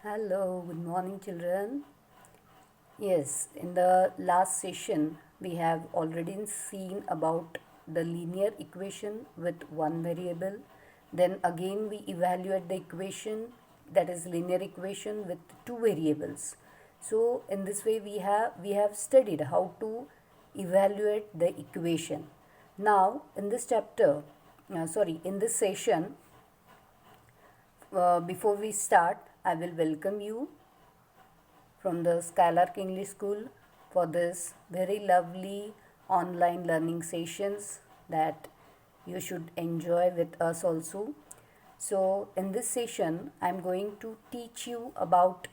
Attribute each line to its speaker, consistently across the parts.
Speaker 1: Hello, good morning, children. Yes, in the last session, we have already seen about the linear equation with one variable. Then again, we evaluate the equation, that is linear equation with two variables. So in this way, we have studied how to evaluate the equation. Now, in this chapter, in this session, before we start, I will welcome you from the Skylark English School for this very lovely online learning sessions that you should enjoy with us also. So, in this session, I am going to teach you about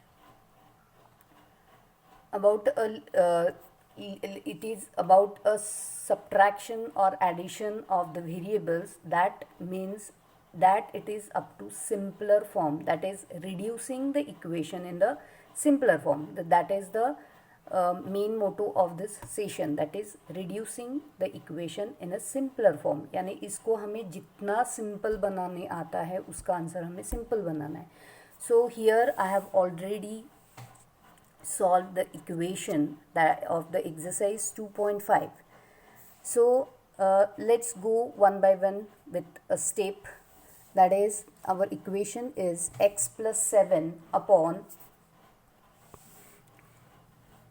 Speaker 1: it is about a subtraction or addition of the variables. That means that it is up to simpler form, that is reducing the equation in the simpler form. That is the main motto of this session, that is reducing the equation in a simpler form. यानी इसको हमें जितना simple बनाने आता है उसका answer हमें simple बनाना है. So here I have already solve the equation that of the exercise 2.5. So let's go one by one with a step. That is, our equation is x plus 7 upon,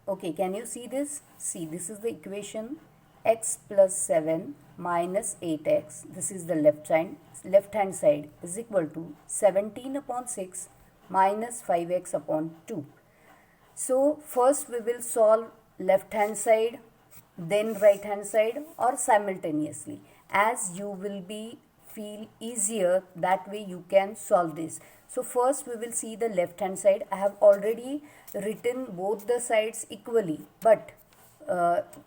Speaker 1: okay, can you see this? See, this is the equation, x plus 7 minus 8x, this is the left hand side, is equal to 17 upon 6 minus 5x upon 2. So first we will solve left hand side, then right hand side, or simultaneously, as you will be feel easier, that way you can solve this. So first we will see the left hand side. I have already written both the sides equally, but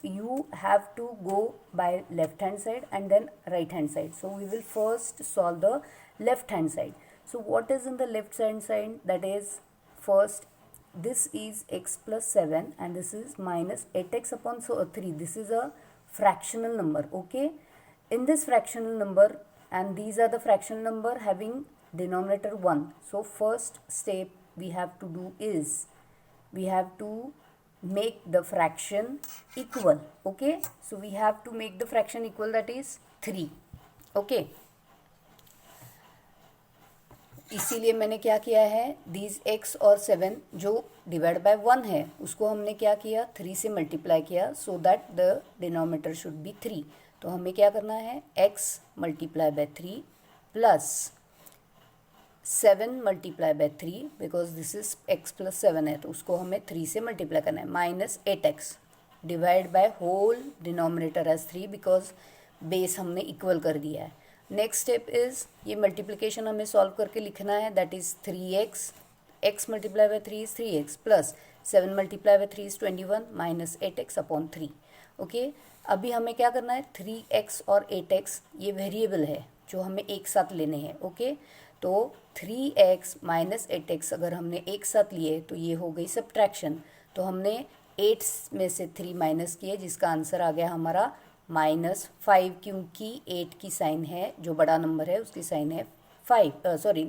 Speaker 1: you have to go by left hand side and then right hand side. So we will first solve the left hand side. So what is in the left hand side? That is, first this is x plus 7 and this is minus 8x upon 3. This is a fractional number, okay? In this fractional number, and these are the fractional number having denominator 1. So first step we have to do is we have to make the fraction equal, okay? So we have to make the fraction equal, that is 3, okay? इसीलिए मैंने क्या किया है, these x और 7 जो divide by 1 है उसको हमने क्या किया, 3 से मल्टीप्लाई किया, so that the denominator should be 3. तो हमें क्या करना है, x multiply by 3 plus 7 multiply by 3, because this is x plus 7 है तो उसको हमें 3 से मल्टीप्लाई करना है, minus 8x divide by whole denominator as 3, because base हमने इक्वल कर दिया है. नेक्स्ट स्टेप इज, ये मल्टीप्लिकेशन हमें सॉल्व करके लिखना है, that is 3x, x multiply by 3 is 3x plus 7 multiply by 3 is 21 minus 8x upon 3, okay. अभी हमें क्या करना है, 3x और 8x ये वेरिएबल है जो हमें एक साथ लेने हैं, ओके. तो 3x माइनस 8x अगर हमने एक साथ लिए तो ये हो गई सब्ट्रैक्शन. तो हमने 8 में से 3 माइनस किए, जिसका आंसर आ गया हमारा -5, क्योंकि 8 की साइन है, जो बड़ा नंबर है उसकी साइन है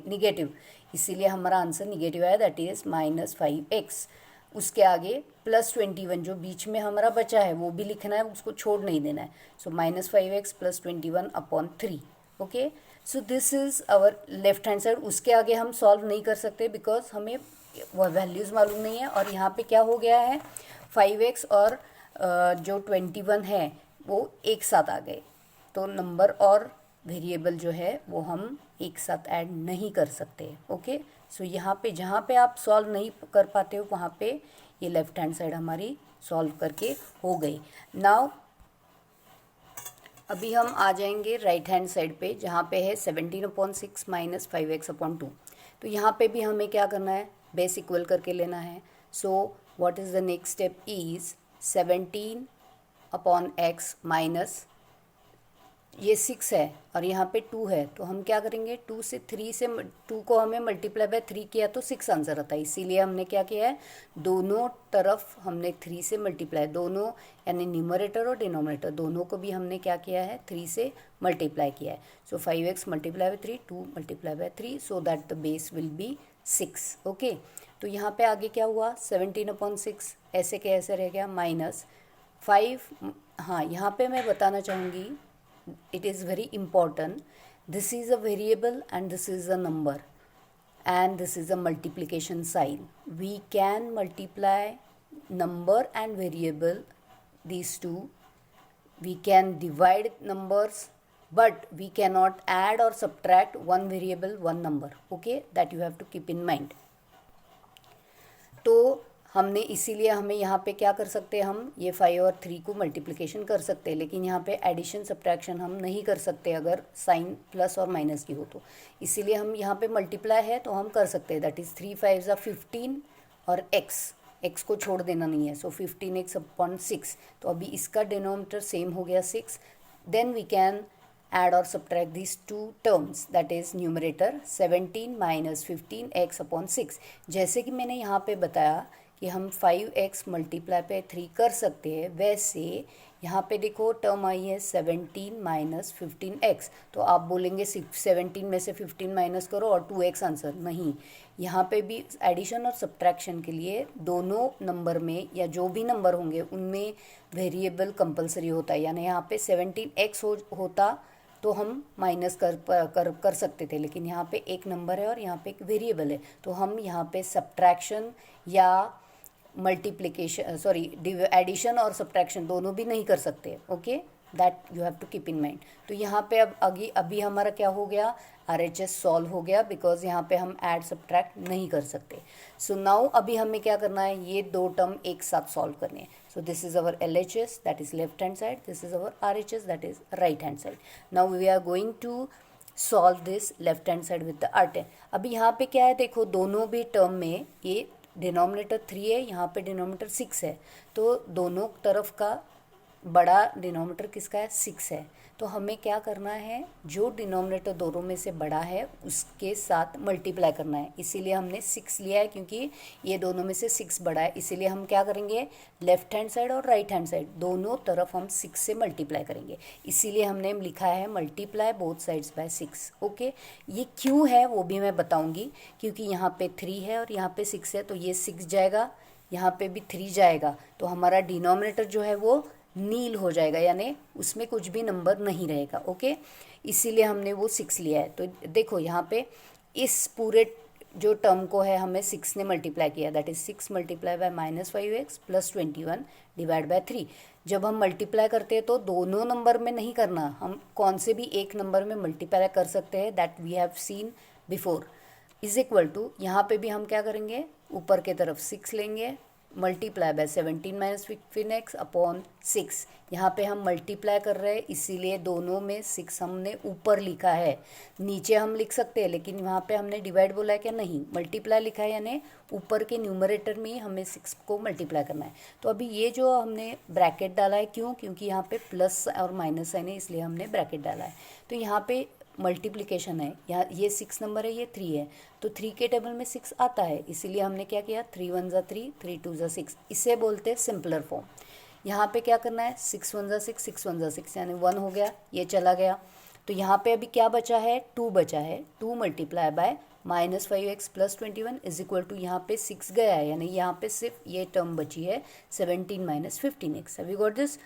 Speaker 1: निगेटिव, इसीलिए हमारा आंसर निगेटिव आया, दैट इज -5x. उसके आगे प्लस 21 जो बीच में हमारा बचा है वो भी लिखना है, उसको छोड़ नहीं देना है. So -5x plus 21 upon 3, okay. So this is our left hand side. उसके आगे हम सॉल्व नहीं कर सकते बिकॉज हमें वो वैल्यूज़ मालूम नहीं है. और यहाँ पे क्या हो गया है, 5x और जो 21 है वो एक साथ आ गए, तो नंबर और वेरिएबल जो है वो हम एक साथ ऐड नहीं कर सकते, ओके. सो यहाँ पे जहाँ पे आप सॉल्व नहीं कर पाते हो वहाँ पे ये लेफ्ट हैंड साइड हमारी सॉल्व करके हो गई. नाउ अभी हम आ जाएंगे राइट हैंड साइड पे, जहाँ पे है 17/6 माइनस 5x अपॉन 2. तो यहाँ पे भी हमें क्या करना है, बेस इक्वल करके लेना है. So what is the next step is 17 upon x minus ये 6 है और यहाँ पे 2 है, तो हम क्या करेंगे, 2 से 3 से 2 को हमें मल्टीप्लाई बाय 3 किया तो 6 आंसर आता है. इसीलिए हमने क्या किया है, दोनों तरफ हमने 3 से मल्टीप्लाई, दोनों यानी न्यूमरेटर और डिनोमिनेटर दोनों को भी हमने क्या किया है, 3 से मल्टीप्लाई किया है. So 5x multiply by 3, 2 multiply by 3, so that the base will be 6, okay. तो यहाँ पे आगे क्या हुआ 17/6 ऐसे के ऐसे रह गया माइनस 5। हाँ, यहाँ पे मैं बताना चाहूँगी, it is very important, this is a variable and this is a number and this is a multiplication sign. We can multiply number and variable, these two. We can divide numbers, but we cannot add or subtract one variable, one number. Okay, that you have to keep in mind. तो हमने इसीलिए हमें यहाँ पे क्या कर सकते हैं, हम ये 5 और 3 को मल्टीप्लिकेशन कर सकते हैं, लेकिन यहाँ पे एडिशन सब्ट्रैक्शन हम नहीं कर सकते अगर साइन प्लस और माइनस की हो तो। इसीलिए हम यहाँ पे मल्टीप्लाई है तो हम कर सकते हैं, दैट इज़ 3 5 15 और एक्स को छोड़ देना नहीं है, सो 15x/6। तो अभी इसका डिनोमिनेटर सेम हो गया 6, then we can add or subtract these two terms, that is numerator 17 minus 15x/6। जैसे कि मैंने यहाँ पे बताया कि हम 5x मल्टीप्लाई पे 3 कर सकते हैं, वैसे यहाँ पे देखो टर्म आई है 17 माइनस 15x। तो आप बोलेंगे 17 में से 15 माइनस करो और 2x आंसर, नहीं, यहाँ पे भी एडिशन और सब्ट्रैक्शन के लिए दोनों नंबर में या जो भी नंबर होंगे उनमें वेरिएबल कंपलसरी होता है। यानी यहाँ पे 17x होता तो हम माइनस कर सकते थे, लेकिन यहाँ पे एक नंबर है और यहाँ पे एक वेरिएबल है, तो हम यहाँ पे सब्ट्रैक्शन या मल्टीप्लिकेशन एडिशन और सब्ट्रैक्शन दोनों भी नहीं कर सकते। Okay, that you have to keep in mind. तो यहाँ पे अब अभी हमारा क्या हो गया, RHS सॉल्व हो गया, बिकॉज यहाँ पे हम ऐड सब्ट्रैक्ट नहीं कर सकते। सो नाउ अभी हमें क्या करना है, ये दो टर्म एक साथ सॉल्व करने हैं। So this is our LHS, that is left hand side, this is our RHS, that is right hand side. Now we are going to solve this left hand side with the R10। अभी यहाँ पे क्या है, देखो दोनों भी term में ये डिनोमिनेटर 3 है, यहाँ पे डिनोमिनेटर 6 है, तो दोनों तरफ का बड़ा डिनोमिनेटर किसका है, 6 है। तो हमें क्या करना है, जो डिनोमिनेटर दोनों में से बड़ा है उसके साथ मल्टीप्लाई करना है। इसीलिए हमने 6 लिया है, क्योंकि ये दोनों में से 6 बड़ा है। इसीलिए हम क्या करेंगे, लेफ्ट हैंड साइड और राइट हैंड साइड दोनों तरफ हम 6 से मल्टीप्लाई करेंगे। इसीलिए हमने लिखा है multiply both sides by 6। Okay, ये क्यों है वो भी मैं बताऊँगी, क्योंकि यहाँ पे 3 है और यहाँ पे 6 है, तो ये 6 जाएगा, यहाँ पे भी 3 जाएगा, तो हमारा डिनोमिनेटर जो है वो नील हो जाएगा, यानी उसमें कुछ भी नंबर नहीं रहेगा। ओके, इसीलिए हमने वो 6 लिया है। तो देखो यहाँ पे इस पूरे जो टर्म को है हमें 6 ने मल्टीप्लाई किया, that is 6 multiply by -5x plus 21 divide by 3। जब हम मल्टीप्लाई करते हैं तो दोनों नंबर में नहीं करना, हम कौन से भी एक नंबर में मल्टीप्लाई कर सकते हैं, that we have seen before. Is equal to, यहाँ पे भी हम क्या करेंगे, ऊपर के तरफ 6 लेंगे, multiply by 17 minus 15x upon 6। यहाँ पे हम मल्टीप्लाई कर रहे हैं, इसीलिए दोनों में 6 हमने ऊपर लिखा है, नीचे हम लिख सकते हैं, लेकिन वहाँ पे हमने डिवाइड बोला है क्या, नहीं, मल्टीप्लाई लिखा है, यानी ऊपर के न्यूमरेटर में ही हमें 6 को मल्टीप्लाई करना है। तो अभी ये जो हमने ब्रैकेट डाला है, क्यों, क्योंकि यहाँ पे प्लस और माइनस साइन है, इसलिए हमने ब्रैकेट डाला है। तो यहाँ पे मल्टीप्लिकेशन है, यहाँ ये 6 नंबर है, ये 3 है, तो 3 के टेबल में 6 आता है, इसीलिए हमने क्या किया, 3 1 ज़ा 3, 3 2 ज़ा 6, इसे बोलते हैं सिंपलर फॉर्म। यहाँ पे क्या करना है, 6 1 ज़ा 6, 6 1 ज़ा 6, यानी 1 हो गया, ये चला गया। तो यहाँ पे अभी क्या बचा है, 2 बचा है, 2 multiply by -5x plus 21 is equal to, यहाँ पे 6 गया है, यानी यहाँ पे सिर्फ ये टर्म बची है 17 minus 15x। Have you got this?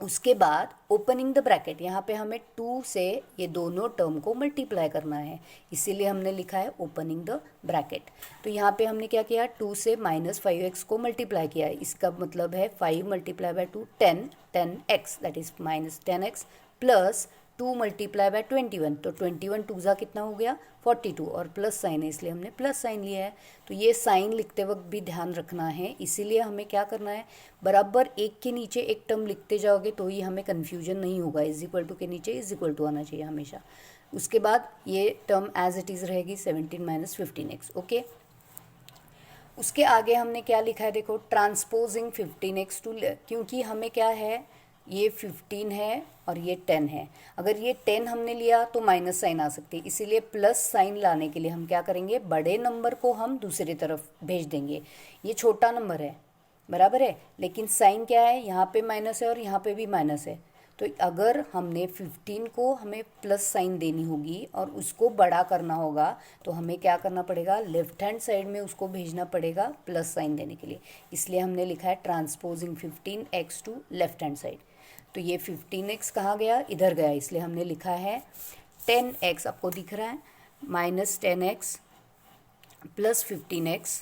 Speaker 1: उसके बाद ओपनिंग द ब्रैकेट, यहाँ पे हमें 2 से ये दोनों टर्म को मल्टीप्लाई करना है, इसीलिए हमने लिखा है ओपनिंग द ब्रैकेट। तो यहाँ पे हमने क्या किया, 2 से -5x को मल्टीप्लाई किया है, इसका मतलब है 5 multiply bye 2 10x, that is -10x plus 2 multiply bye 21, तो 21 2 ज़ा कितना हो गया, 42, और प्लस साइन है इसलिए हमने प्लस साइन लिया है। तो ये साइन लिखते वक्त भी ध्यान रखना है, इसीलिए हमें क्या करना है, बराबर एक के नीचे एक टर्म लिखते जाओगे तो ही हमें कन्फ्यूजन नहीं होगा। इज इक्वल टू के नीचे इज इक्वल टू आना चाहिए हमेशा। उसके बाद ये टर्म एज इट इज़ रहेगी 17 माइनस 15x। ओके, उसके आगे हमने क्या लिखा है, देखो ट्रांसपोजिंग 15x टू, क्योंकि हमें क्या है, ये 15 है और ये 10 है, अगर ये 10 हमने लिया तो माइनस साइन आ सकती है, इसीलिए प्लस साइन लाने के लिए हम क्या करेंगे, बड़े नंबर को हम दूसरी तरफ भेज देंगे। ये छोटा नंबर है, बराबर है, लेकिन साइन क्या है, यहाँ पे माइनस है और यहाँ पे भी माइनस है, तो अगर हमने 15 को हमें प्लस साइन देनी होगी और उसको बड़ा करना होगा तो हमें क्या करना पड़ेगा, लेफ्ट हैंड साइड में उसको भेजना पड़ेगा प्लस साइन देने के लिए। इसलिए हमने लिखा है transposing 15x to left hand side. तो ये 15x कहाँ गया, इधर गया, इसलिए हमने लिखा है 10x, आपको दिख रहा है, minus 10x plus 15x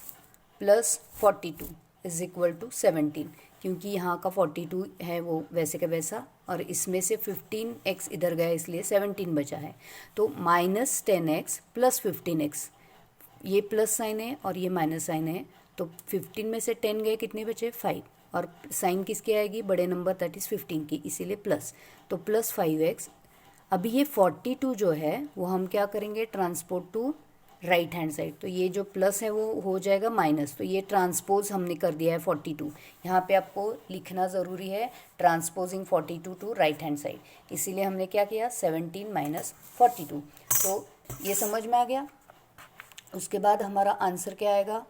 Speaker 1: plus 42 is equal to 17, क्योंकि यहाँ का 42 है वो वैसे का वैसा और इसमें से 15x इधर गया इसलिए 17 बचा है। तो माइनस 10x प्लस 15x, ये प्लस साइन है और ये माइनस साइन है, तो 15 में से 10 गए, कितने बचे 5, और साइन किसकी आएगी, बड़े नंबर दैट इज़ 15 की, इसीलिए प्लस, तो प्लस 5x। अभी ये 42 जो है वो हम क्या करेंगे, transport to right hand side, तो ये जो प्लस है वो हो जाएगा माइनस, तो ये ट्रांसपोज हमने कर दिया है 42। यहाँ पे आपको लिखना ज़रूरी है transposing 42 to right hand side, इसीलिए हमने क्या किया 17 माइनस 42। तो ये समझ में आ गया। उसके बाद हमारा आंसर क्या आएगा,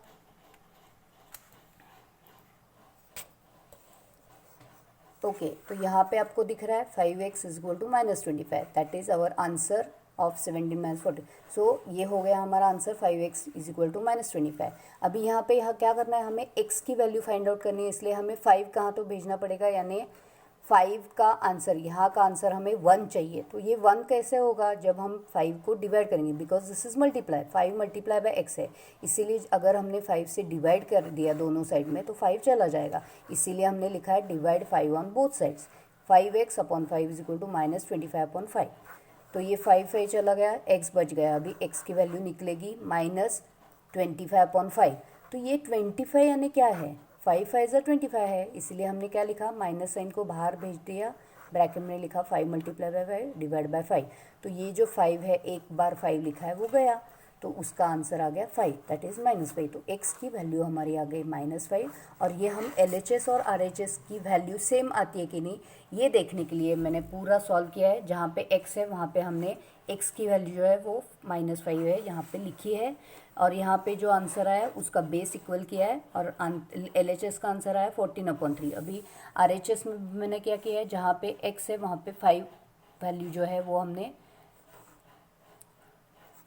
Speaker 1: ओके तो यहाँ पे आपको दिख रहा है 5x is equal to minus 25, that is our answer of 17 minus 40। So ये हो गया हमारा answer 5x is equal to minus 25। अभी यहाँ पे क्या करना है, हमें x की वैल्यू फाइंड आउट करनी है, इसलिए हमें 5 कहाँ तो भेजना पड़ेगा, यानी 5 का आंसर, यहाँ का आंसर हमें 1 चाहिए। तो ये 1 कैसे होगा, जब हम 5 को डिवाइड करेंगे, because this is multiply, 5 multiply bye x है, इसीलिए अगर हमने 5 से डिवाइड कर दिया दोनों साइड में तो 5 चला जाएगा, इसीलिए हमने लिखा है divide 5 on both sides, 5x upon 5 is equal to minus 25 upon 5। तो ये 5 चला गया, x बच गया, अभी x की वैल्यू निकलेगी माइनस 25 अपॉन 5। तो ये 25 यानी क्या है, 5 5 25 है, इसलिए हमने क्या लिखा, माइनस साइन को बाहर भेज दिया, ब्रैकेट में लिखा 5 मल्टीप्लाई बाय 5 डिवाइड बाय 5। तो ये जो 5 है, एक बार 5 लिखा है वो गया, तो उसका आंसर आ गया 5, दैट इज़ माइनस 5। तो x की वैल्यू हमारी आ गई -5। और ये हम LHS और RHS की वैल्यू सेम आती है कि नहीं ये देखने के लिए मैंने पूरा सॉल्व किया है। जहाँ पे x है वहाँ पे हमने x की वैल्यू जो है वो -5 है यहाँ पे लिखी है, और यहाँ पे जो आंसर आया उसका बेस इक्वल किया है, और LHS का आंसर आया 14/3। अभी RHS में मैंने क्या किया है, जहाँ पे x है वहाँ पे 5 वैल्यू जो है वो हमने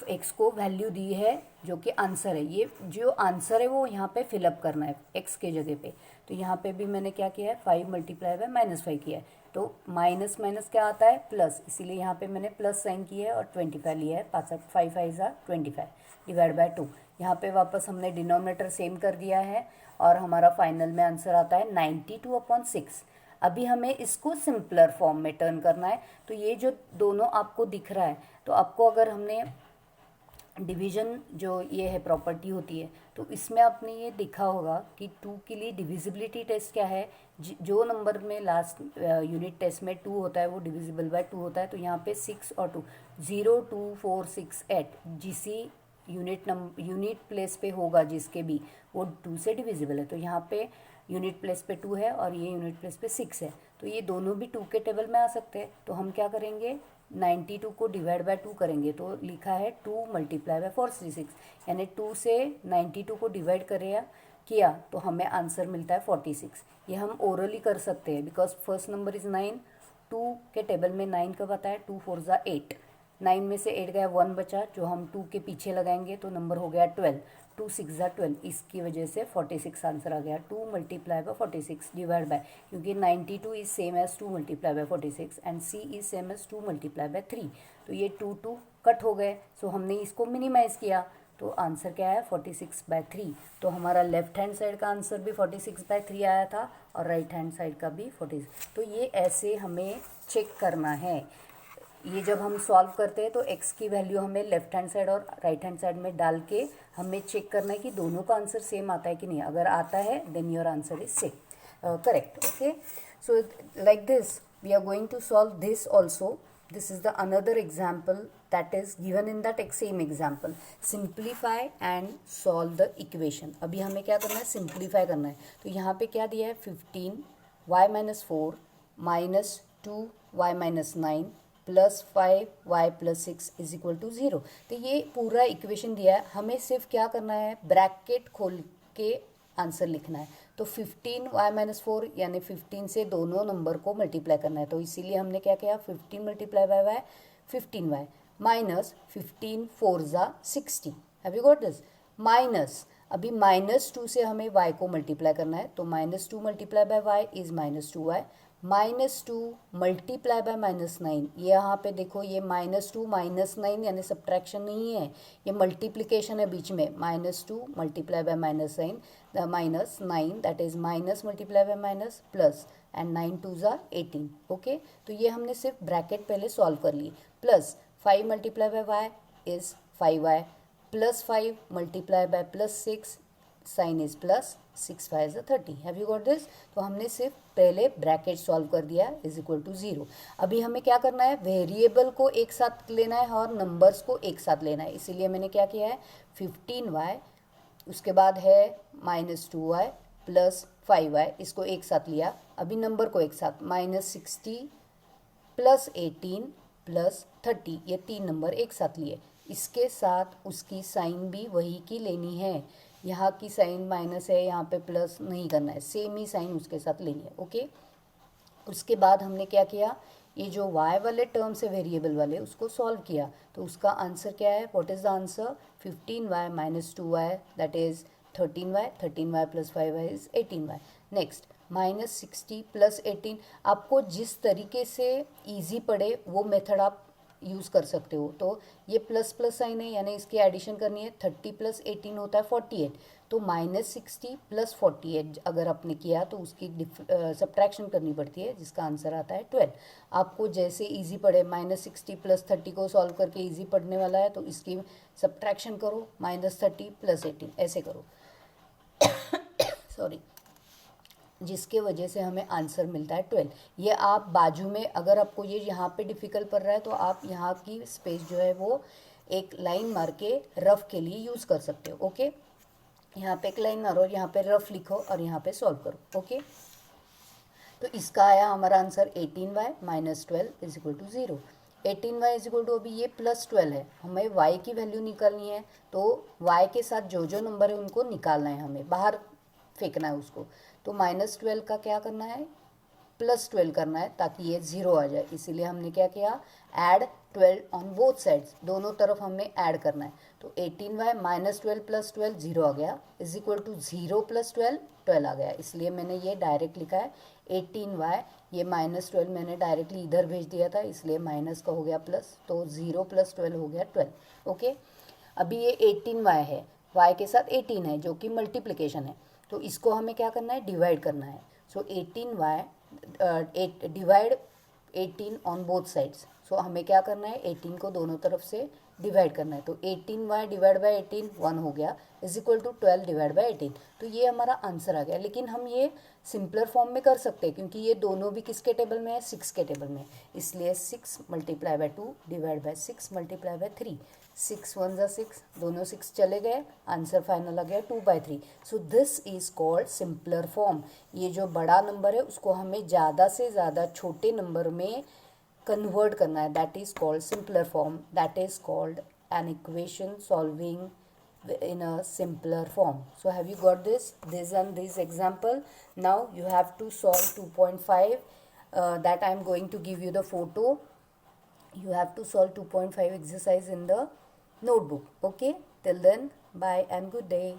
Speaker 1: तो x को वैल्यू दी है जो कि आंसर है, ये जो आंसर है वो यहाँ पे फिलअप करना है x के जगह पे। तो यहाँ पे भी मैंने क्या किया है, 5 मल्टीप्लाई बाय -5 किया है, तो माइनस माइनस क्या आता है प्लस, इसीलिए यहाँ पे मैंने प्लस साइन किया है और 25 लिया है, 5 5 25 डिवाइड बाय 2। यहाँ पे वापस हमने डिनोमिनेटर सेम कर दिया है और हमारा फाइनल में आंसर आता है 92/6। अभी हमें इसको सिंपलर फॉर्म में टर्न करना है। तो ये जो दोनों आपको दिख रहा है, तो आपको अगर हमने डिवीज़न जो ये है प्रॉपर्टी होती है, तो इसमें आपने ये देखा होगा कि 2 के लिए डिविजिबिलिटी टेस्ट क्या है, जो नंबर में लास्ट यूनिट टेस्ट में 2 होता है वो डिविजिबल बाय 2 होता है। तो यहाँ पे 6 और 2 0 2 4 6 8 जिसी यूनिट प्लेस पे होगा जिसके भी, वो 2 से डिविजिबल है। तो यहाँ पे यूनिट प्लेस पे 2 है और ये यूनिट प्लेस पे 6 है, तो ये दोनों भी 2 के टेबल में आ सकते हैं। तो हम क्या करेंगे, 92 को डिवाइड बाय 2 करेंगे, तो लिखा है 2 मल्टीप्लाई बाय 46, यानी 2 से 92 को डिवाइड किया तो हमें आंसर मिलता है 46। ये हम ओरली कर सकते हैं बिकॉज फर्स्ट नंबर इज़ 9, 2 के टेबल में 9 कब आता है, 2 4 ज़ा 8, 9 में से 8 गया, 1 बचा जो हम 2 के पीछे लगाएंगे तो नंबर हो गया 12, 2 6 ज़ा 12, इसकी वजह से 46 आंसर आ गया। 2 मल्टीप्लाई बाय 46 डिवाइड बाय, क्योंकि 92 is same as 2 multiply by 46 and C is same as 2 multiply by 3, तो ये 2 2 कट हो गए। सो हमने इसको मिनिमाइज़ किया तो आंसर क्या है 46/3। तो हमारा लेफ्ट हैंड साइड का आंसर भी 46/3 आया था और राइट हैंड साइड का भी 46। तो ये ऐसे हमें चेक करना है, ये जब हम सॉल्व करते हैं तो x की वैल्यू हमें लेफ्ट हैंड साइड और राइट हैंड साइड में डाल के हमें चेक करना है कि दोनों का आंसर सेम आता है कि नहीं। अगर आता है then your answer is same correct. Okay, so like this we are going to solve this also. This is the another example that is given in that same example. Simplify and solve the equation. अभी हमें क्या करना है, simplify करना है। तो यहाँ पे क्या दिया है, 15y - 4 - 2y - 9 plus 5y + 6 is equal to 0। तो ये पूरा इक्वेशन दिया है, हमें सिर्फ क्या करना है, ब्रैकेट खोल के आंसर लिखना है। तो 15y-4 यानी 15 से दोनों नंबर को मल्टीप्लाई करना है। तो इसीलिए हमने क्या किया, 15 multiply by y 15y minus 15 4 ज़ा 60। Have you got this? Minus अभी -2 से हमें y को मल्टीप्लाई करना है, तो -2 multiply bye y is -2y, -2 multiply bye -9। ये यहाँ पे देखो, ये -2 -9 यानी सब्ट्रैक्शन नहीं है, ये मल्टीप्लिकेशन है बीच में। -2 multiply bye -9 -9 that is minus multiply by minus plus and 9 2 ज़ा 18। ओके, तो ये हमने सिर्फ ब्रैकेट पहले सॉल्व कर ली। Plus 5 multiply by y is 5y plus 5 multiply by plus 6 sign is plus 6 5 is 30। Have you got this? तो हमने सिर्फ पहले ब्रैकेट सॉल्व कर दिया इज इक्वल टू 0। अभी हमें क्या करना है, वेरिएबल को एक साथ लेना है और नंबर्स को एक साथ लेना है। इसीलिए मैंने क्या किया है, 15y उसके बाद है -2y प्लस 5y, इसको एक साथ लिया। अभी नंबर को एक साथ -60 प्लस 18 प्लस 30, ये 3 नंबर एक साथ लिए। इसके साथ उसकी साइन भी वही की लेनी है। यहाँ की साइन माइनस है, यहाँ पे प्लस नहीं करना है, सेम ही साइन उसके साथ लेनी है। ओके, उसके बाद हमने क्या किया, ये जो y वाले टर्म से वेरिएबल वाले उसको सॉल्व किया। तो उसका आंसर क्या है, what is the answer, 15y -2y that is 13y, 13y plus 5y is 18y। Next -60 plus 18, आपको जिस तरीके से ईजी पड़े वो मेथड आप यूज़ कर सकते हो। तो ये प्लस प्लस साइन है यानी इसकी एडिशन करनी है, 30 प्लस 18 होता है 48। तो -60 प्लस 48 अगर आपने किया तो उसकी सब्ट्रैक्शन करनी पड़ती है, जिसका आंसर आता है 12। आपको जैसे इजी पड़े, -60 प्लस 30 को सॉल्व करके इजी पड़ने वाला है तो इसकी सब्ट्रैक्शन करो, -30 प्लस 18 ऐसे करो सॉरी, जिसके वजह से हमें आंसर मिलता है 12। ये आप बाजू में, अगर आपको ये यहाँ पे डिफ़िकल्ट पड़ रहा है तो आप यहाँ की स्पेस जो है वो एक लाइन मार के रफ के लिए यूज़ कर सकते हो। ओके, यहाँ पे एक लाइन मारो, यहाँ पे रफ लिखो और यहाँ पे सॉल्व करो। ओके, तो इसका आया हमारा answer 18y -12 is equal to 0। 18y is equal to, अभी ये प्लस 12 है, हमें y की वैल्यू निकालनी है। तो y के साथ जो जो नंबर है उनको निकालना है, हमें बाहर फेंकना है उसको। तो -12 का क्या करना है, +12 करना है ताकि ये 0 आ जाए। इसीलिए हमने क्या किया, ऐड 12 ऑन बोथ साइड्स, दोनों तरफ हमें ऐड करना है। तो 18y -12 प्लस 12 0 आ गया, इज इक्वल टू 0 प्लस 12 12 आ गया। इसलिए मैंने ये डायरेक्ट लिखा है 18y, ये -12 मैंने डायरेक्टली इधर भेज दिया था इसलिए माइनस का हो गया प्लस, तो 0 प्लस 12 हो गया 12। ओके, अभी ये 18y है, y के साथ 18 है जो कि मल्टीप्लिकेशन है, तो इसको हमें क्या करना है, डिवाइड करना है। So 18y divide 18 on both sides. So हमें क्या करना है, 18 को दोनों तरफ से डिवाइड करना है। तो 18y डिवाइड बाई 18 1 हो गया, is equal to 12 divide by 18। तो ये हमारा आंसर आ गया। लेकिन हम ये सिंपलर फॉर्म में कर सकते हैं क्योंकि ये दोनों भी किसके टेबल में है, 6 के टेबल में। इसलिए 6 multiply by 2 divide by 6 multiply by 3, 6 1 ज़ा 6, दोनों 6 चले गए, आंसर फाइनल आ गया 2/3। So this is called simpler form. ये जो बड़ा नंबर है उसको हमें ज़्यादा से ज़्यादा छोटे नंबर में कन्वर्ट करना है, that is called simpler form, that is called an equation solving in a simpler form. So have you got this and this example? Now you have to solve 2.5 that I am going to give you the photo. You have to solve 2.5 exercise in the notebook. Okay, till then, bye and good day.